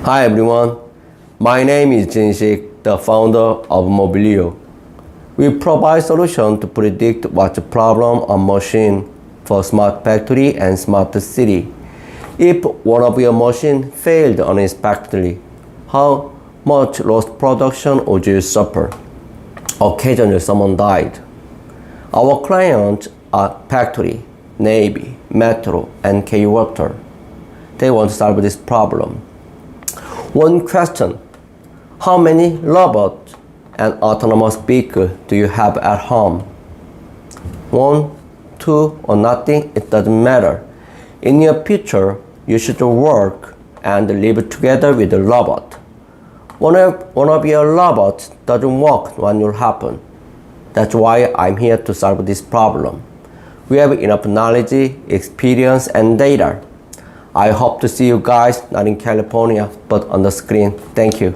Hi everyone, my name is Jinshik, the founder of Mobilio. We provide solutions to predict what's the problem on machine for smart factory and smart city. If one of your machine failed unexpectedly, how much lost production would you suffer? Occasionally someone died. Our clients are factory, Navy, Metro, and K-Water. They want to solve this problem. One question: how many robots and autonomous vehicles do you have at home? One, two, or nothing, it doesn't matter. In your future, you should work and live together with a robot. One of your robots doesn't work when you happen. That's why I'm here to solve this problem. We have enough knowledge, experience, and data. I hope to see you guys not in California, but on the screen. Thank you.